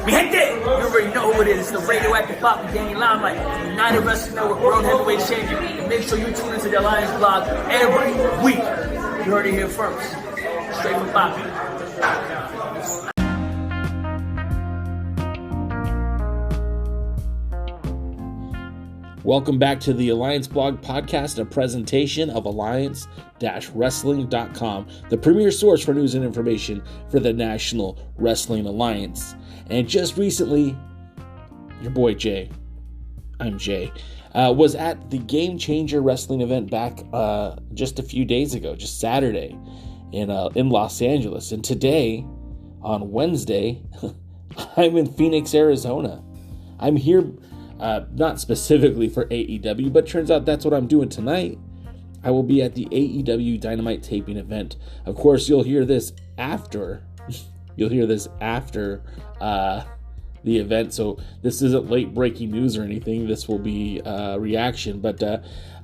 Mi gente, you already know who it is. It's the radioactive pop with Danny Limelight, United Wrestling Network World Heavyweight Champion. And make sure you tune into the Alliance blog every week. You heard it here first. Straight from Bobby. Welcome back to the Alliance Blog Podcast, a presentation of Alliance-Wrestling.com, the premier source for news and information for the National Wrestling Alliance. And just recently, your boy Jay, I'm Jay, was at the Game Changer Wrestling event back just a few days ago, just Saturday in Los Angeles. And today, on Wednesday, I'm in Phoenix, Arizona. I'm here not specifically for AEW, but turns out that's what I'm doing tonight. I will be at the AEW Dynamite taping event. Of course, you'll hear this after the event, so this isn't late breaking news or anything. This will be reaction, but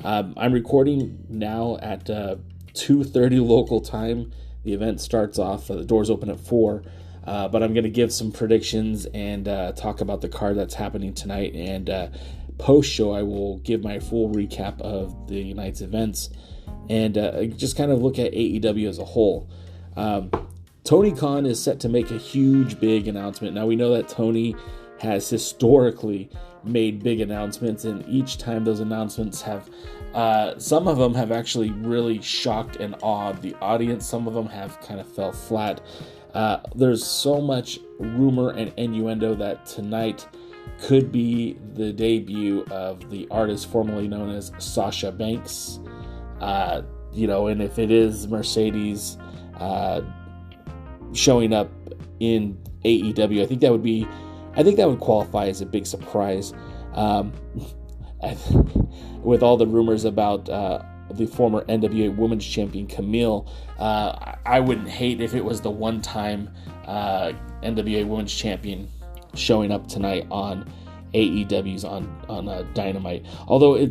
I'm recording now at 2:30 local time. The event starts off, the doors open at 4. But I'm going to give some predictions and talk about the card that's happening tonight. And post-show, I will give my full recap of the night's events and just kind of look at AEW as a whole. Tony Khan is set to make a huge, big announcement. Now, we know that Tony has historically made big announcements, and each time those announcements have, some of them have actually really shocked and awed the audience. Some of them have kind of fell flat. There's so much rumor and innuendo that tonight could be the debut of the artist formerly known as Sasha Banks. And if it is Mercedes showing up in AEW, I think that would qualify as a big surprise. With all the rumors about the former NWA Women's Champion Camille, I wouldn't hate if it was the one-time NWA Women's Champion showing up tonight on AEW's on Dynamite. Although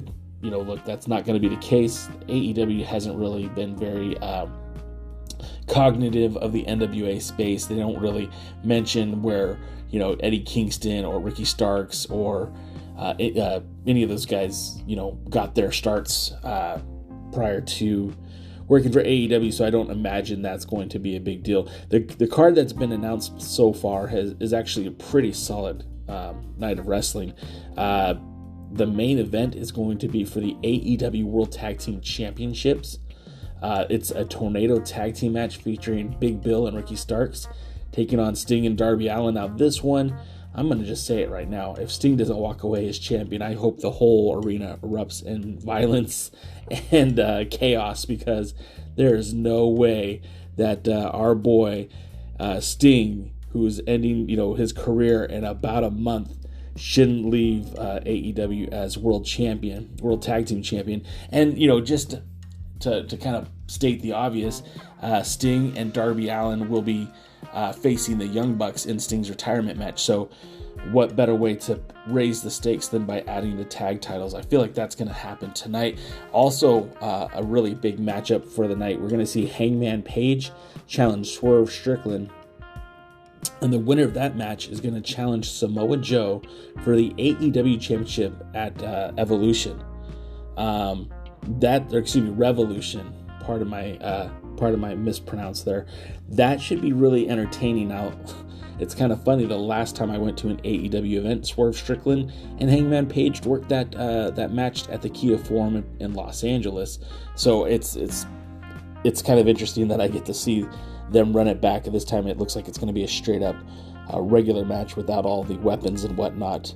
that's not going to be the case. AEW hasn't really been very cognitive of the NWA space. They don't really mention where Eddie Kingston or Ricky Starks or any of those guys got their starts prior to working for AEW, so I don't imagine that's going to be a big deal. The card that's been announced so far is actually a pretty solid night of wrestling. The main event is going to be for the AEW World Tag Team Championships. It's a tornado tag team match featuring Big Bill and Ricky Starks taking on Sting and Darby Allin. Now this one, I'm going to just say it right now. If Sting doesn't walk away as champion, I hope the whole arena erupts in violence and chaos, because there is no way that our boy Sting, who's ending his career in about a month, shouldn't leave AEW as world tag team champion. And just to kind of state the obvious, Sting and Darby Allin will be facing the Young Bucks in Sting's retirement match. So what better way to raise the stakes than by adding the tag titles? I feel like that's going to happen tonight. Also, a really big matchup for the night. We're going to see Hangman Page challenge Swerve Strickland, and the winner of that match is going to challenge Samoa Joe for the AEW Championship at Revolution. Revolution. Pardon my mispronounce there. That should be really entertaining. Now, it's kind of funny. The last time I went to an AEW event, Swerve Strickland and Hangman Page worked that match at the Kia Forum in Los Angeles. So it's kind of interesting that I get to see them run it back. This time it looks like it's going to be a straight up regular match without all the weapons and whatnot.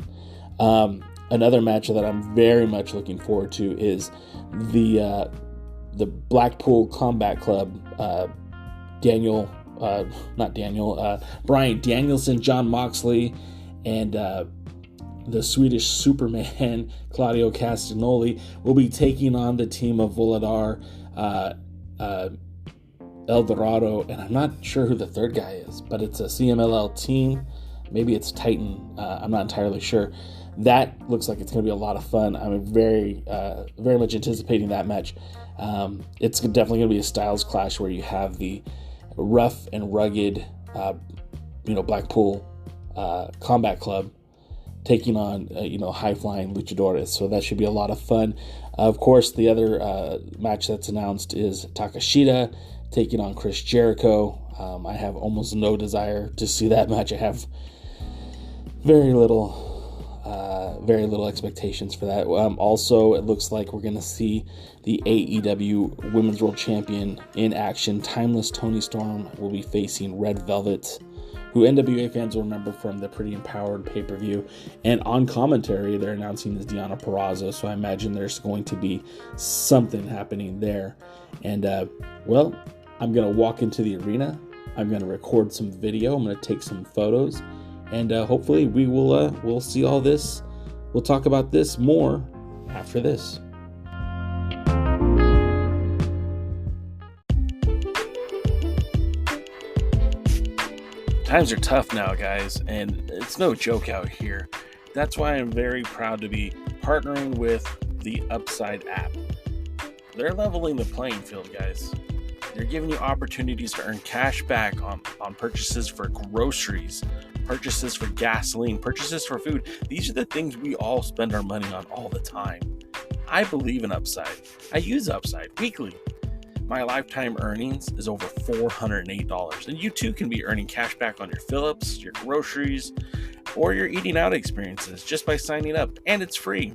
Another match that I'm very much looking forward to is the Blackpool Combat Club, Bryan Danielson, Jon Moxley, and the Swedish Superman, Claudio Castagnoli, will be taking on the team of Volador, El Dorado, and I'm not sure who the third guy is, but it's a CMLL team. Maybe it's Titan. I'm not entirely sure. That looks like it's going to be a lot of fun. I'm very much anticipating that match. It's definitely going to be a styles clash where you have the rough and rugged, Blackpool Combat Club, taking on high-flying luchadores. So that should be a lot of fun. Of course, the other match that's announced is Takashita taking on Chris Jericho. I have almost no desire to see that match. I have very little expectations for that. Also, it looks like we're going to see the AEW Women's World Champion in action. Timeless Toni Storm will be facing Red Velvet, who NWA fans will remember from the Pretty Empowered pay-per-view. And on commentary, they're announcing this Deonna Purrazzo, so I imagine there's going to be something happening there. And, I'm going to walk into the arena. I'm going to record some video. I'm going to take some photos. And hopefully we'll see all this. We'll talk about this more after this. Times are tough now, guys, and it's no joke out here. That's why I'm very proud to be partnering with the Upside app. They're leveling the playing field, guys. They're giving you opportunities to earn cash back on purchases for groceries, purchases for gasoline, purchases for food. These are the things we all spend our money on all the time. I believe in Upside. I use Upside weekly. My lifetime earnings is over $408, and you too can be earning cash back on your fill-ups, your groceries, or your eating out experiences just by signing up, and it's free.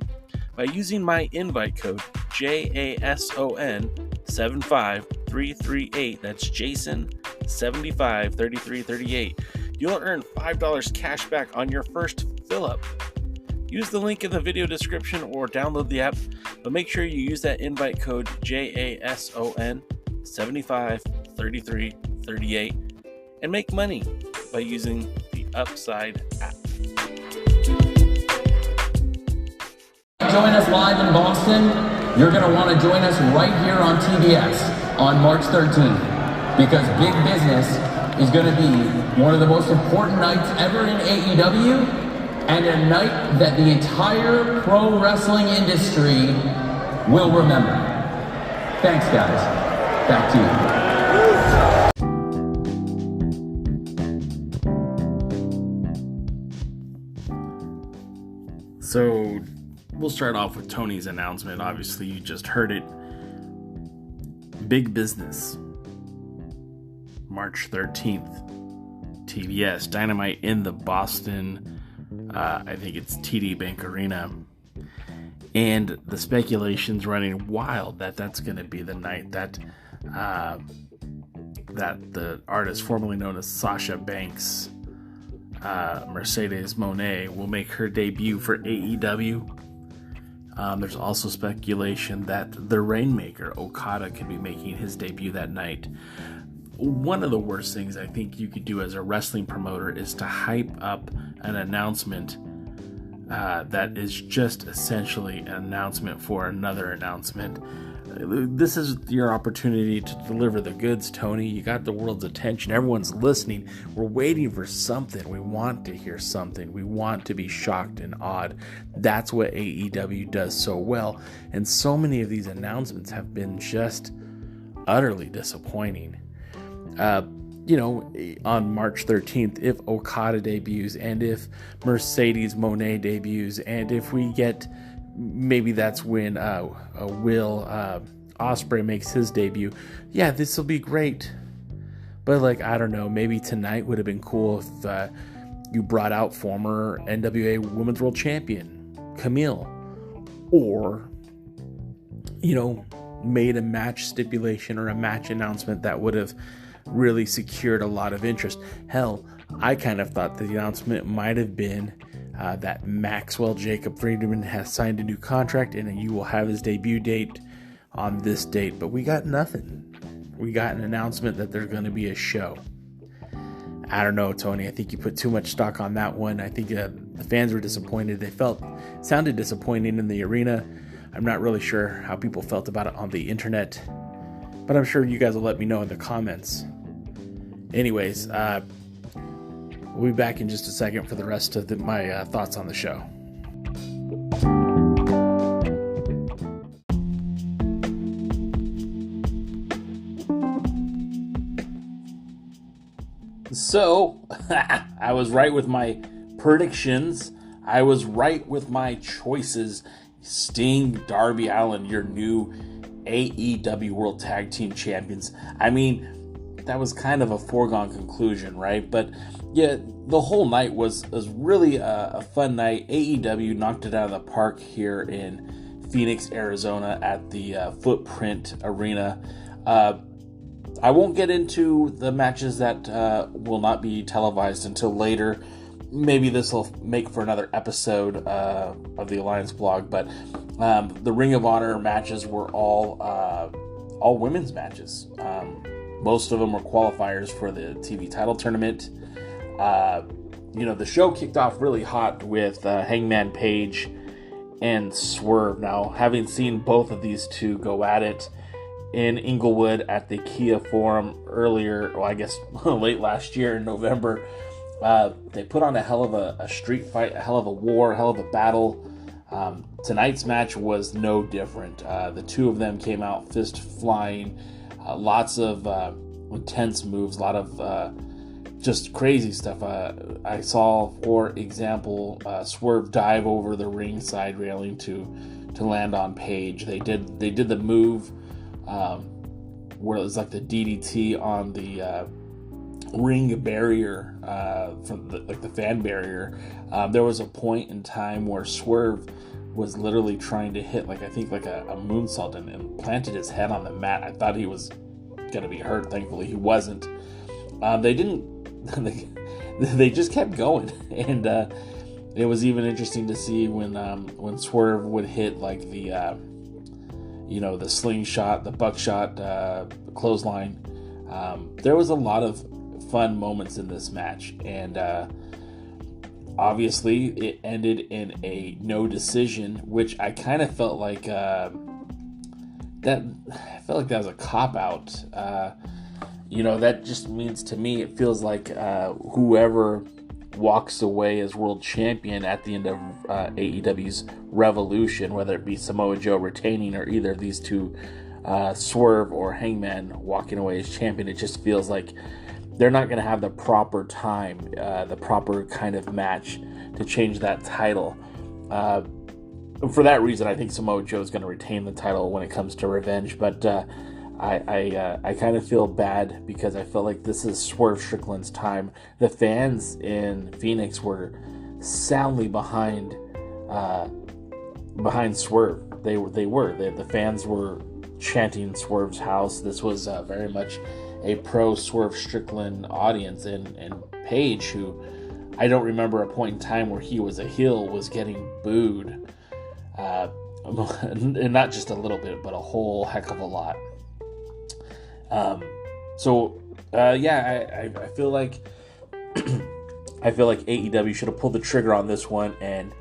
By using my invite code JASON75338, that's Jason 753338, you'll earn $5 cash back on your first fill-up. Use the link in the video description or download the app, but make sure you use that invite code JASON753338 and make money by using the Upside app. Join us live in Boston. You're going to want to join us right here on TBS on March 13th, because Big Business is going to be one of the most important nights ever in AEW, and a night that the entire pro wrestling industry will remember. Thanks, guys. Back to you. So we'll start off with Tony's announcement. Obviously, you just heard it. Big Business, March 13th, TBS, Dynamite in the Boston, I think it's TD Bank Arena. And the speculation's running wild that that's going to be the night that the artist formerly known as Sasha Banks, Mercedes Moné, will make her debut for AEW. There's also speculation that the Rainmaker, Okada, could be making his debut that night. One of the worst things I think you could do as a wrestling promoter is to hype up an announcement that is just essentially an announcement for another announcement. This is your opportunity to deliver the goods, Tony. You got the world's attention. Everyone's listening. We're waiting for something. We want to hear something. We want to be shocked and awed. That's what AEW does so well. And so many of these announcements have been just utterly disappointing. On March 13th, if Okada debuts and if Mercedes Moné debuts and if we get, maybe that's when Will Ospreay makes his debut. Yeah, this will be great. But I don't know, maybe tonight would have been cool if you brought out former NWA Women's World Champion Camille, or made a match stipulation or a match announcement that would have really secured a lot of interest. Hell, I kind of thought the announcement might have been that Maxwell Jacob Friedman has signed a new contract and you will have his debut date on this date, but we got nothing. We got an announcement that there's going to be a show. I don't know, Tony. I think you put too much stock on that one. I think the fans were disappointed. Sounded disappointing in the arena. I'm not really sure how people felt about it on the internet, but I'm sure you guys will let me know in the comments. Anyways, we'll be back in just a second for the rest of my thoughts on the show. So, I was right with my predictions. I was right with my choices. Sting, Darby Allin, your new AEW World Tag Team Champions. I mean, that was kind of a foregone conclusion, right? But yeah, the whole night was really a fun night. AEW knocked it out of the park here in Phoenix, Arizona at the Footprint Arena. I won't get into the matches that will not be televised until later. Maybe this will make for another episode of the Alliance blog, but the Ring of Honor matches were all women's matches. Most of them were qualifiers for the TV title tournament. The show kicked off really hot with Hangman Page and Swerve. Now, having seen both of these two go at it in Inglewood at the Kia Forum earlier, late last year in November, they put on a hell of a street fight, a hell of a war, a hell of a battle. Tonight's match was no different. The two of them came out fist flying, lots of intense moves, a lot of just crazy stuff. I saw, for example, Swerve dive over the ringside railing to land on Page. They did the move where it was like the DDT on the ring barrier, from the fan barrier. There was a point in time where Swerve was literally trying to hit a moonsault and planted his head on the mat. I thought he was gonna be hurt. Thankfully he wasn't. They didn't. They just kept going, and it was even interesting to see when Swerve would hit the slingshot, the buckshot, clothesline. There was a lot of fun moments in this match, and obviously it ended in a no decision, which I kind of felt like that was a cop out. That just means, to me, it feels like whoever walks away as world champion at the end of AEW's Revolution, whether it be Samoa Joe retaining or either of these two, Swerve or Hangman walking away as champion, it just feels like they're not going to have the proper time, the proper kind of match to change that title. For that reason, I think Samoa Joe is going to retain the title when it comes to Revenge, but I kind of feel bad because I feel like this is Swerve Strickland's time. The fans in Phoenix were soundly behind Swerve. The fans were chanting Swerve's house. This was very much a pro Swerve Strickland audience, and Page, who I don't remember a point in time where he was a heel, was getting booed, and not just a little bit, but a whole heck of a lot. I feel like AEW should have pulled the trigger on this one and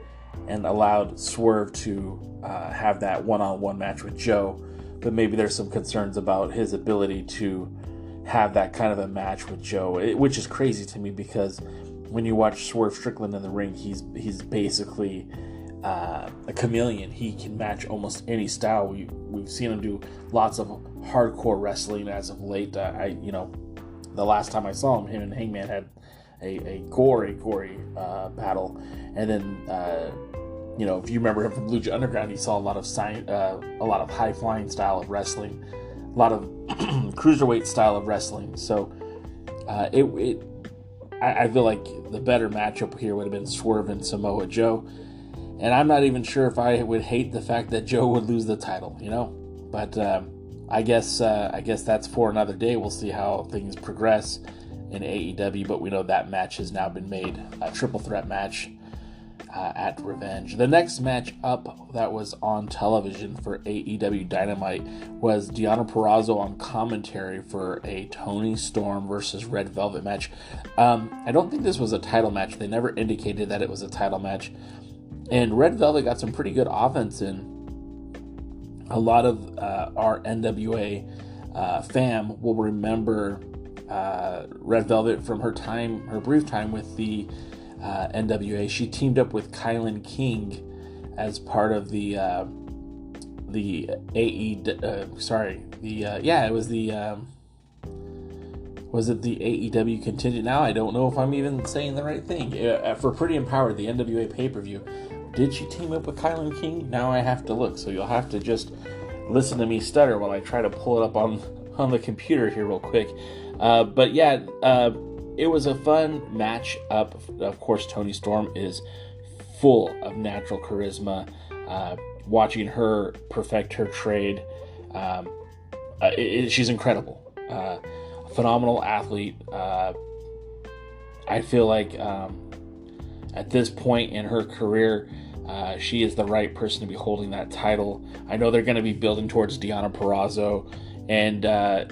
allowed Swerve to have that one-on-one match with Joe, but maybe there's some concerns about his ability to have that kind of a match with Joe, which is crazy to me because when you watch Swerve Strickland in the ring, he's basically a chameleon. He can match almost any style. We've seen him do lots of hardcore wrestling as of late. The last time I saw him and Hangman had a gory battle, and then if you remember him from Lucha Underground, he saw a lot of high flying style of wrestling, a lot of cruiserweight style of wrestling. So I feel like the better matchup here would have been Swerve and Samoa Joe. And I'm not even sure if I would hate the fact that Joe would lose the title, But I guess that's for another day. We'll see how things progress in AEW. But we know that match has now been made a triple threat match at Revenge. The next match up that was on television for AEW Dynamite was Deonna Purrazzo on commentary for a Toni Storm versus Red Velvet match. I don't think this was a title match. They never indicated that it was a title match. And Red Velvet got some pretty good offense in. A lot of our NWA fam will remember Red Velvet from her brief time with the NWA. She teamed up with Kylan King as part of the was it the AEW contingent? Now I don't know if I'm even saying the right thing. For Pretty Empowered, the NWA pay-per-view, did she team up with Kylan King? Now I have to look, so you'll have to just listen to me stutter while I try to pull it up on the computer here real quick. But yeah, it was a fun match up. Of course, Toni Storm is full of natural charisma. Watching her perfect her trade, she's incredible. Phenomenal athlete. I feel like at this point in her career, she is the right person to be holding that title. I know they're going to be building towards Deonna Purrazzo, and Deonna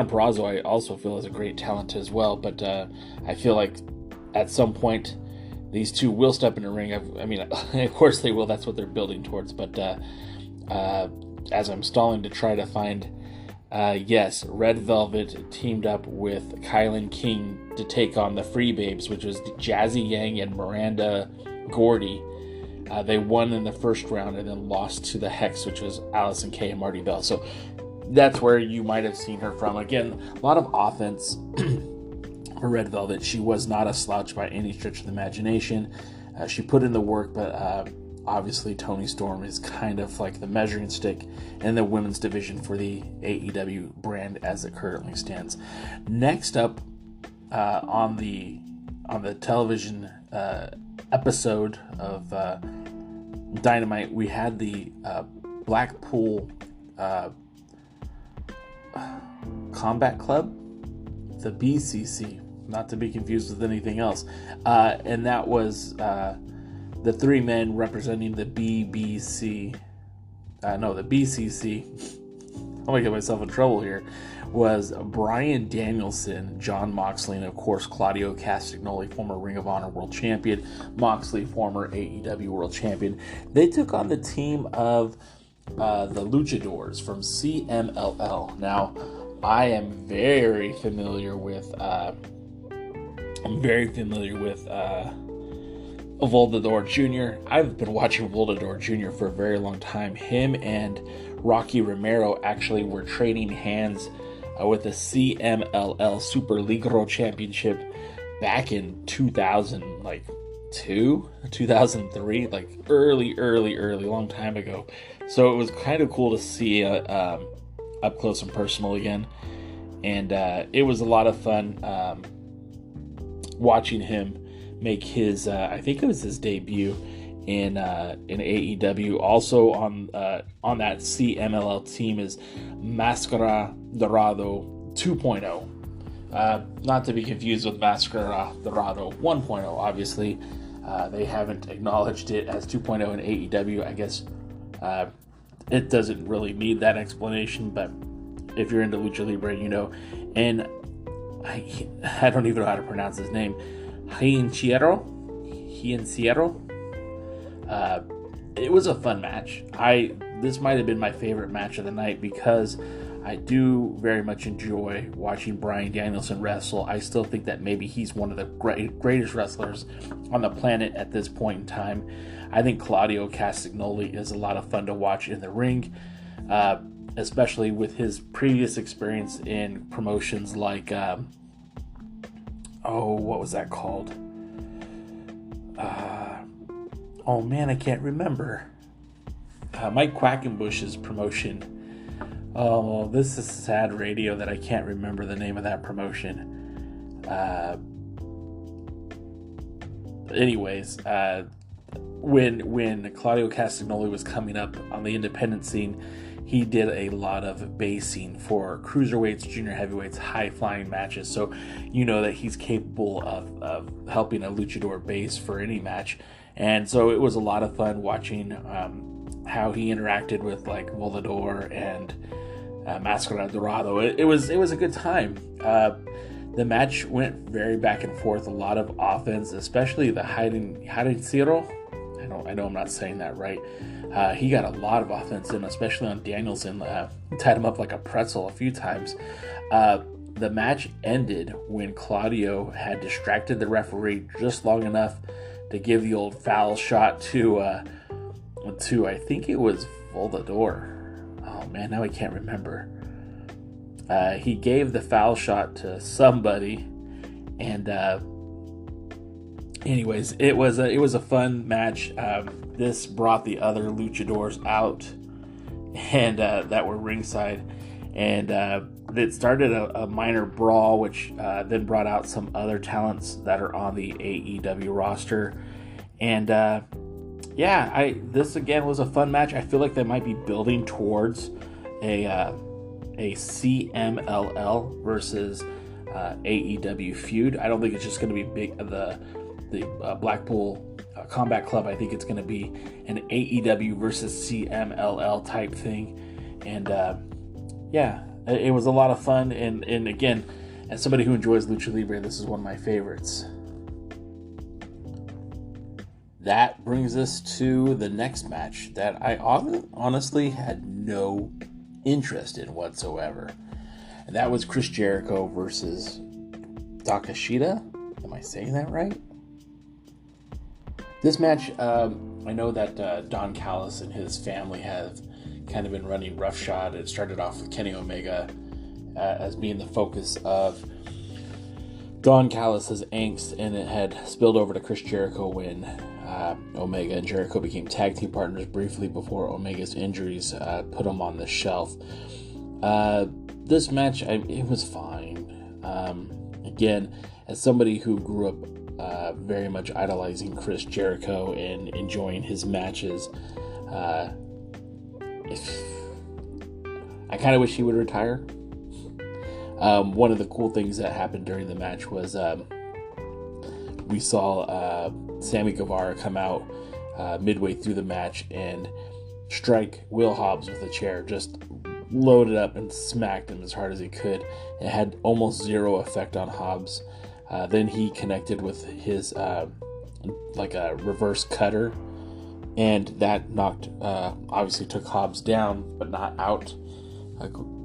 Purrazzo I also feel is a great talent as well, but I feel like at some point these two will step in the ring. I mean, of course they will. That's what they're building towards. But as I'm stalling to try to find, yes, Red Velvet teamed up with Kylan King to take on the Free Babes, which was Jazzy Yang and Miranda Gordy. They won in the first round and then lost to the Hex, which was Allison Kay and Marty Bell. So that's where you might have seen her from. Again, a lot of offense for Red Velvet. She was not a slouch by any stretch of the imagination. She put in the work, but obviously Toni Storm is kind of like the measuring stick in the women's division for the AEW brand as it currently stands. Next up on the television episode of Dynamite, we had the Blackpool Combat Club, the BCC, not to be confused with anything else, and that was the three men representing the BCC. I'm gonna get myself in trouble here. Was Bryan Danielson, Jon Moxley, and of course Claudio Castagnoli, former Ring of Honor World Champion, Moxley, former AEW World Champion. They took on the team of the Luchadors from CMLL. Now, I am very familiar with Volador Jr. I've been watching Volador Jr. for a very long time. Him and Rocky Romero actually were trading hands with the CMLL Super Ligero Championship back in 2002, 2003, like early, long time ago. So it was kind of cool to see up close and personal again, and it was a lot of fun watching him make his I think it was his debut in AEW. Also on that CMLL team is Mascara Dorado 2.0. Not to be confused with Mascara Dorado 1.0. Obviously, they haven't acknowledged it as 2.0 in AEW. I guess it doesn't really need that explanation, but if you're into Lucha Libre, you know. And I don't even know how to pronounce his name. Hienciero. It was a fun match. This might have been my favorite match of the night because I do very much enjoy watching Bryan Danielson wrestle. I still think that maybe he's one of the greatest wrestlers on the planet at this point in time. I think Claudio Castagnoli is a lot of fun to watch in the ring, especially with his previous experience in promotions like, what was that called? Oh man, I can't remember. Mike Quackenbush's promotion. Oh, this is sad radio that I can't remember the name of that promotion. Anyways, when Claudio Castagnoli was coming up on the independent scene, he did a lot of basing for cruiserweights, junior heavyweights, high-flying matches. So you know that he's capable of helping a luchador base for any match. And so it was a lot of fun watching how he interacted with like Volador and Mascara Dorado. It was a good time. The match went very back and forth, a lot of offense, especially the Hienciero. I know I'm not saying that right. He got a lot of offense in, especially on Danielson. Tied him up like a pretzel a few times. The match ended when Claudio had distracted the referee just long enough to give the old foul shot to I think it was Volador. Oh man, now I can't remember. he gave the foul shot to somebody, and anyways, it was a fun match. This brought the other luchadors out, and that were ringside, and it started a minor brawl, which then brought out some other talents that are on the AEW roster, and this again was a fun match. I feel like they might be building towards a CMLL versus AEW feud. I don't think it's just going to be big. The Blackpool Combat Club. I think it's going to be an AEW versus CMLL type thing, and it was a lot of fun. And again, as somebody who enjoys Lucha Libre, this is one of my favorites. That brings us to the next match that I honestly had no interest in whatsoever. And that was Chris Jericho versus Takeshita. Am I saying that right? This match, I know that Don Callis and his family have kind of been running roughshod. It started off with Kenny Omega as being the focus of Don Callis' angst, and it had spilled over to Chris Jericho when Omega and Jericho became tag team partners briefly before Omega's injuries put him on the shelf. This match, it was fine. Again, as somebody who grew up very much idolizing Chris Jericho and enjoying his matches, I kind of wish he would retire. One of the cool things that happened during the match was we saw Sammy Guevara come out midway through the match and strike Will Hobbs with a chair, just loaded up and smacked him as hard as he could. It had almost zero effect on Hobbs. Then he connected with his like a reverse cutter, and that knocked obviously took Hobbs down, but not out.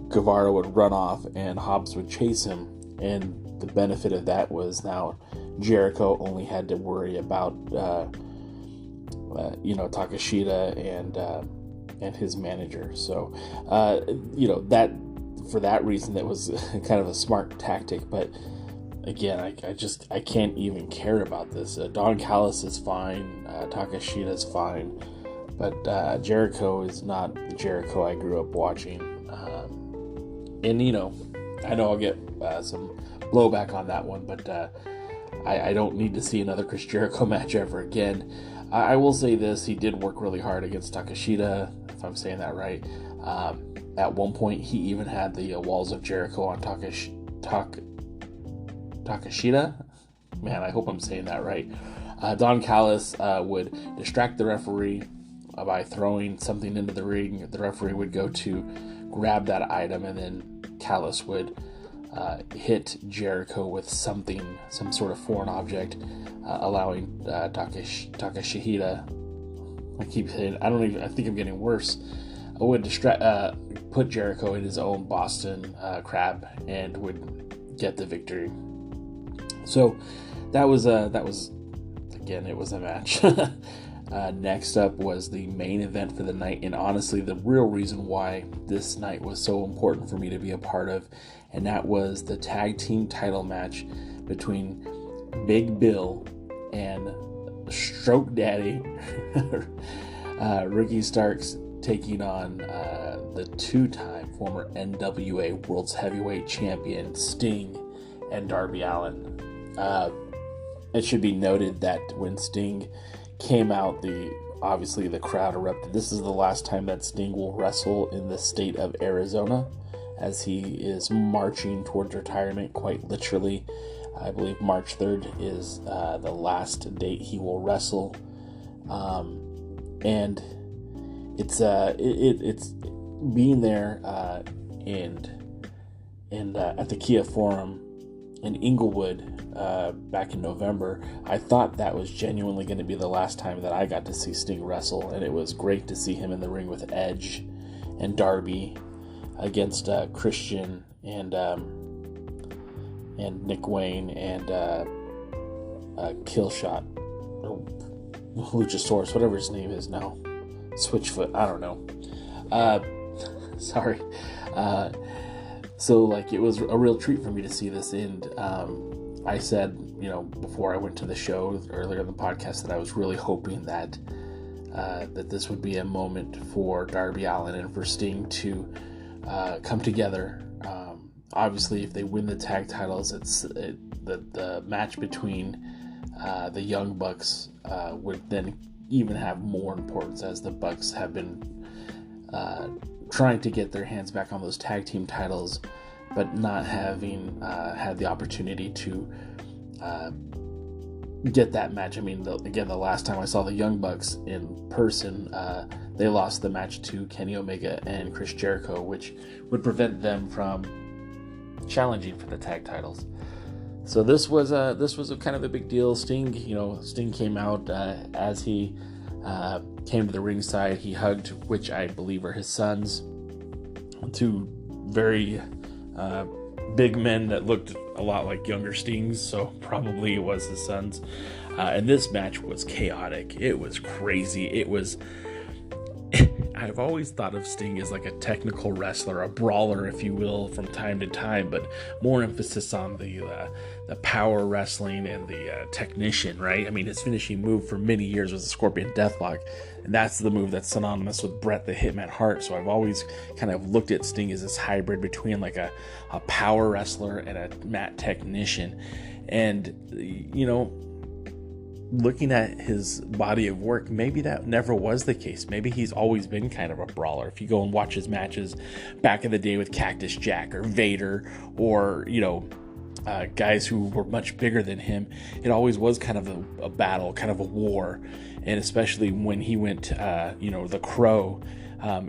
Guevara would run off and Hobbs would chase him, and the benefit of that was now Jericho only had to worry about Takeshita and his manager. So that for that reason, that was kind of a smart tactic. But again, I can't even care about this. Don Callis is fine, Takeshita is fine, but Jericho is not the Jericho I grew up watching. And I know I'll get some blowback on that one, but I don't need to see another Chris Jericho match ever again. I will say this: he did work really hard against Takeshita, if I'm saying that right. At one point, he even had the walls of Jericho on Takeshita. Man, I hope I'm saying that right. Don Callis would distract the referee by throwing something into the ring. The referee would go to grab that item, and then Callis would hit Jericho with some sort of foreign object, allowing Takeshita. I keep saying, I think I'm getting worse. Would put Jericho in his own Boston Crab and would get the victory. So that was again, it was a match. Next up was the main event for the night, and honestly the real reason why this night was so important for me to be a part of, and that was the tag team title match between Big Bill and Stroke Daddy Ricky Starks, taking on the two-time former NWA World's Heavyweight Champion Sting and Darby Allin. It should be noted that when Sting came out, obviously the crowd erupted. This is the last time that Sting will wrestle in the state of Arizona, as he is marching towards retirement, quite literally. I believe March 3rd is the last date he will wrestle, and it's being there and at the Kia Forum in Inglewood back in November. I thought that was genuinely going to be the last time that I got to see Sting wrestle, and it was great to see him in the ring with Edge and Darby against Christian and Nick Wayne and Killshot or Luchasaurus, whatever his name is now, Switchfoot, I don't know. Sorry. So, like, it was a real treat for me to see this end. I said, before I went to the show earlier in the podcast, that I was really hoping that this would be a moment for Darby Allin and for Sting to come together. Obviously, if they win the tag titles, the match between the Young Bucks would then even have more importance, as the Bucks have been trying to get their hands back on those tag team titles, but not having had the opportunity to get that match. I mean, the last time I saw the Young Bucks in person, they lost the match to Kenny Omega and Chris Jericho, which would prevent them from challenging for the tag titles. So this was a kind of a big deal. Sting came out as he came to the ringside. He hugged, which I believe are his sons, two very big men that looked a lot like younger Stings, so probably it was his sons. And this match was chaotic. It was crazy. It was... I've always thought of Sting as like a technical wrestler, a brawler, if you will, from time to time, but more emphasis on the power wrestling and the technician, right? I mean, his finishing move for many years was the Scorpion Deathlock, and that's the move that's synonymous with Bret the Hitman Hart. So I've always kind of looked at Sting as this hybrid between like a power wrestler and a mat technician. And, looking at his body of work, maybe that never was the case. Maybe he's always been kind of a brawler. If you go and watch his matches back in the day with Cactus Jack or Vader or, guys who were much bigger than him, it always was kind of a battle, kind of a war. And especially when he went, the Crow,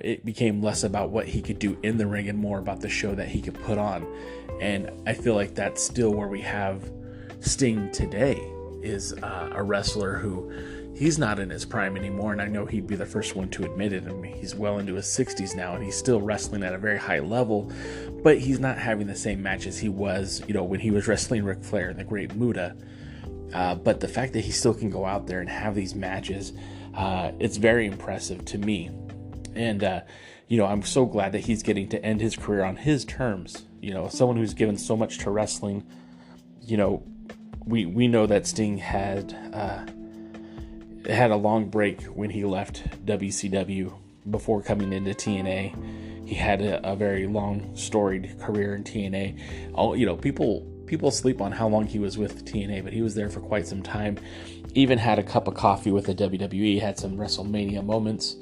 it became less about what he could do in the ring and more about the show that he could put on. And I feel like that's still where we have Sting today, is a wrestler who, he's not in his prime anymore, and I know he'd be the first one to admit it. I mean, he's well into his 60s now, and he's still wrestling at a very high level, but he's not having the same matches he was, when he was wrestling Ric Flair in the Great Muta. But the fact that he still can go out there and have these matches, it's very impressive to me. And, I'm so glad that he's getting to end his career on his terms. Someone who's given so much to wrestling, we know that Sting had a long break when he left WCW before coming into TNA. He had a very long storied career in TNA. People sleep on how long he was with TNA, but he was there for quite some time. Even had a cup of coffee with the WWE, had some WrestleMania moments.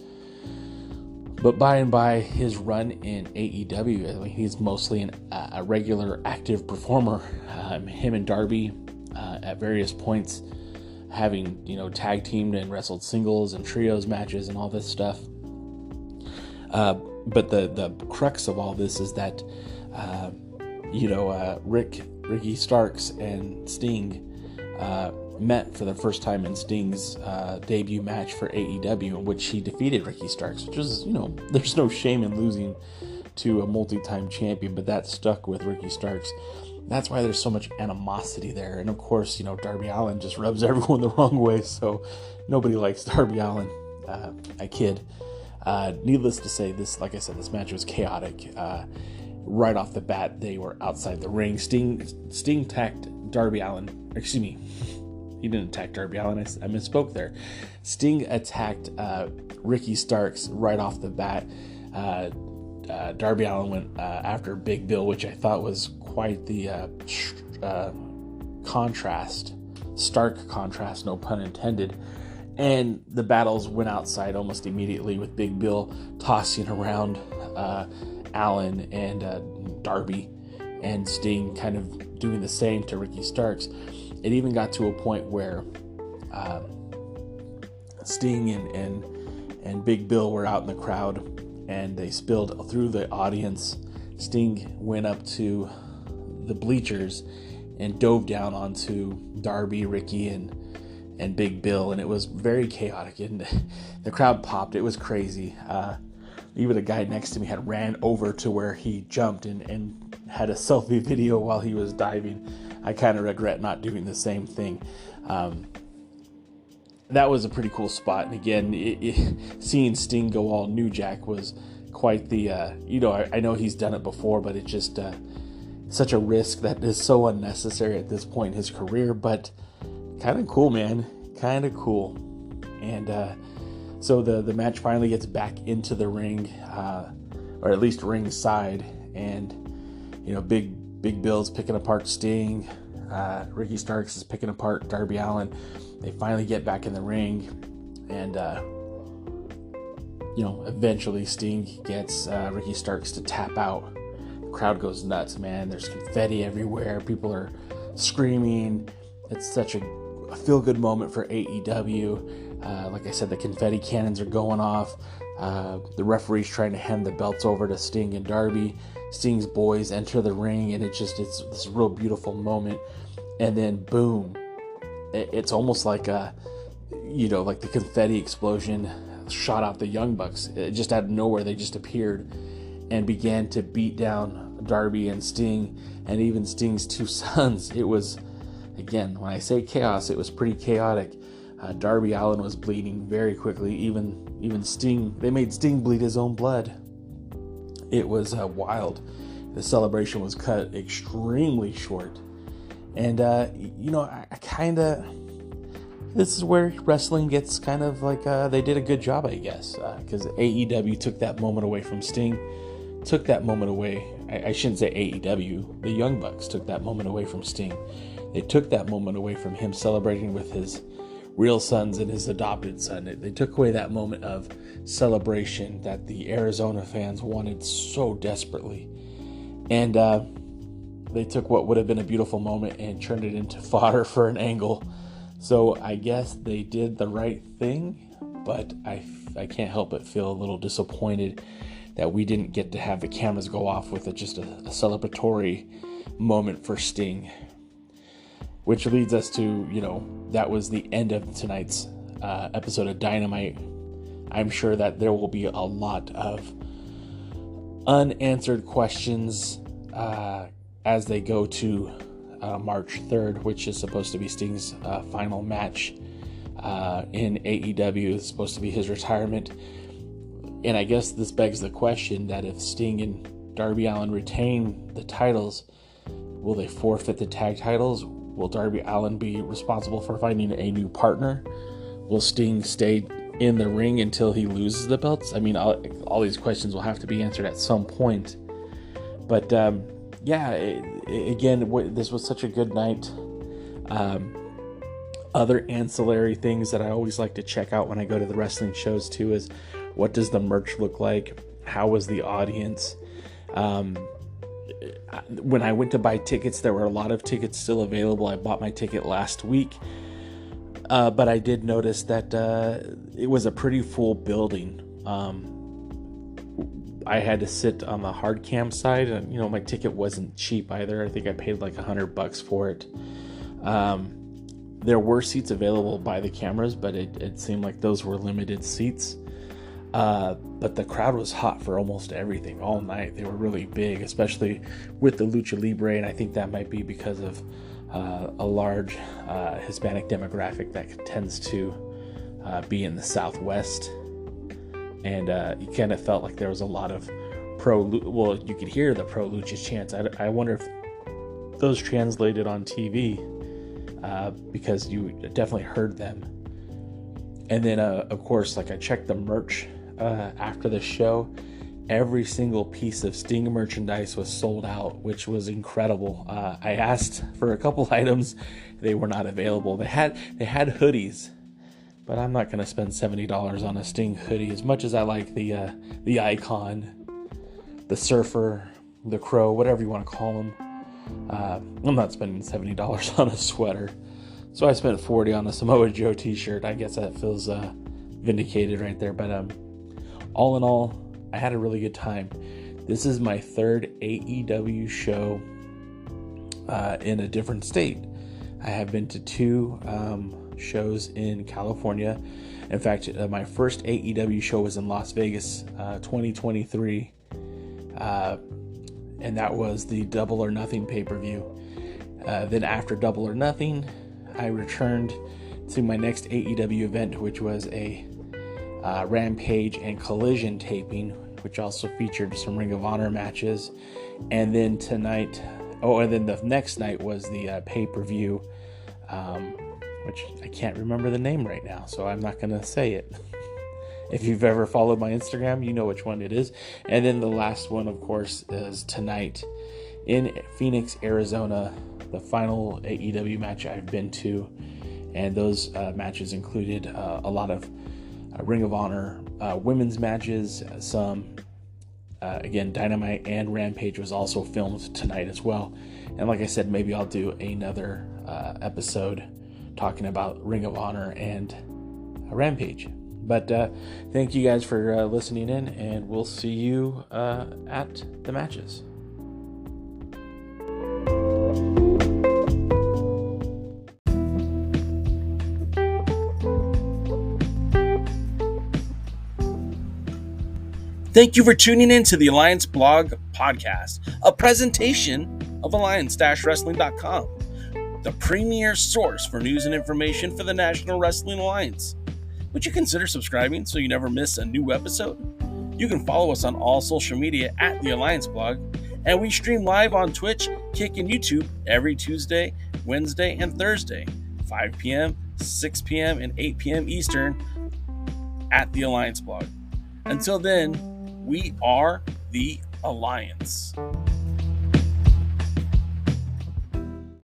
But by and by, his run in AEW, I mean, he's mostly a regular active performer. Him and Darby, at various points, having tag teamed and wrestled singles and trios matches and all this stuff. But the crux of all this is that Ricky Starks and Sting met for the first time in Sting's debut match for AEW, in which he defeated Ricky Starks, which was, there's no shame in losing to a multi-time champion, but that stuck with Ricky Starks. That's why there's so much animosity there. And of course, Darby Allin just rubs everyone the wrong way, so nobody likes Darby Allin. I kid. Needless to say, this match was chaotic. Right off the bat, they were outside the ring. Sting attacked Darby Allin. Excuse me. He didn't attack Darby Allin. I misspoke there. Sting attacked Ricky Starks right off the bat. Darby Allin went after Big Bill, which I thought was quite the stark contrast, no pun intended. And the battles went outside almost immediately, with Big Bill tossing around Allin and Darby, and Sting kind of doing the same to Ricky Starks. It even got to a point where Sting and Big Bill were out in the crowd, and they spilled through the audience. Sting went up to the bleachers and dove down onto Darby, Ricky, and Big Bill, and it was very chaotic, and the crowd popped. It was crazy. Even a guy next to me had ran over to where he jumped and had a selfie video while he was diving. I kind of regret not doing the same thing. That was a pretty cool spot, and again, seeing Sting go all New Jack was quite the, I know he's done it before, but it's just such a risk that is so unnecessary at this point in his career, but kind of cool, man. Kind of cool. And so the match finally gets back into the ring, or at least ringside, and, Big Bill's picking apart Sting. Ricky Starks is picking apart Darby Allin. They finally get back in the ring, and eventually Sting gets Ricky Starks to tap out. The crowd goes nuts, man. There's confetti everywhere. People are screaming. It's such a feel-good moment for AEW. Like I said, the confetti cannons are going off. The referee's trying to hand the belts over to Sting and Darby. Sting's boys enter the ring, and it's this real beautiful moment. And then boom, it's almost like like the confetti explosion shot out the Young Bucks. It just out of nowhere, they just appeared and began to beat down Darby and Sting, and even Sting's two sons. It was, again, when I say chaos, it was pretty chaotic. Darby Allin was bleeding very quickly. Even Sting, they made Sting bleed his own blood. It was wild. The celebration was cut extremely short. And, I kind of, this is where wrestling gets kind of like, they did a good job, I guess, because AEW took that moment away from Sting, took that moment away. I shouldn't say AEW, the Young Bucks took that moment away from Sting. They took that moment away from him celebrating with his real sons and his adopted son. They took away that moment of celebration that the Arizona fans wanted so desperately. And they took what would have been a beautiful moment and turned it into fodder for an angle. So I guess they did the right thing, but I can't help but feel a little disappointed that we didn't get to have the cameras go off with just a celebratory moment for Sting. Which leads us to, that was the end of tonight's episode of Dynamite. I'm sure that there will be a lot of unanswered questions as they go to March 3rd, which is supposed to be Sting's final match in AEW. It's supposed to be his retirement. And I guess this begs the question that if Sting and Darby Allin retain the titles, will they forfeit the tag titles? Will Darby Allin be responsible for finding a new partner? Will Sting stay in the ring until he loses the belts? I mean, all these questions will have to be answered at some point. But again, this was such a good night. Other ancillary things that I always like to check out when I go to the wrestling shows too is, what does the merch look like? How was the audience? When I went to buy tickets, there were a lot of tickets still available. I bought my ticket last week, but I did notice that it was a pretty full building. I had to sit on the hard cam side, and my ticket wasn't cheap either. I think I paid like $100 for it. There were seats available by the cameras, but it seemed like those were limited seats. But the crowd was hot for almost everything all night. They were really big, especially with the Lucha Libre, and I think that might be because of a large Hispanic demographic that tends to be in the Southwest. And you kind of felt like there was a lot of you could hear the pro Lucha chants. I wonder if those translated on TV, because you definitely heard them. And then, of course, like I checked the merch after the show. Every single piece of Sting merchandise was sold out, which was incredible. I asked for a couple items. They were not available. They had hoodies, but I'm not going to spend $70 on a Sting hoodie. As much as I like the Icon, the Surfer, the Crow, whatever you want to call them, I'm not spending $70 on a sweater. So I spent $40 on a Samoa Joe t-shirt. I guess that feels vindicated right there. But all in all, I had a really good time. This is my third AEW show in a different state. I have been to 2 shows in California. In fact, my first AEW show was in Las Vegas, 2023. And that was the Double or Nothing pay-per-view. Then after Double or Nothing, I returned to my next AEW event, which was a Rampage and Collision taping, which also featured some Ring of Honor matches. And then tonight, and then the next night was the pay-per-view, which I can't remember the name right now, so I'm not going to say it. If you've ever followed my Instagram, you know which one it is. And then the last one, of course, is tonight in Phoenix, Arizona, the final AEW match I've been to. And those matches included a lot of Ring of Honor women's matches. Some, again, Dynamite and Rampage was also filmed tonight as well. And like I said, maybe I'll do another episode talking about Ring of Honor and Rampage. But thank you guys for listening in, and we'll see you at the matches. Thank you for tuning in to the Alliance Blog Podcast, a presentation of Alliance-Wrestling.com, the premier source for news and information for the National Wrestling Alliance. Would you consider subscribing so you never miss a new episode? You can follow us on all social media at the Alliance Blog, and we stream live on Twitch, Kick, and YouTube every Tuesday, Wednesday, and Thursday, 5 p.m., 6 p.m., and 8 p.m. Eastern at the Alliance Blog. Until then, we are the Alliance.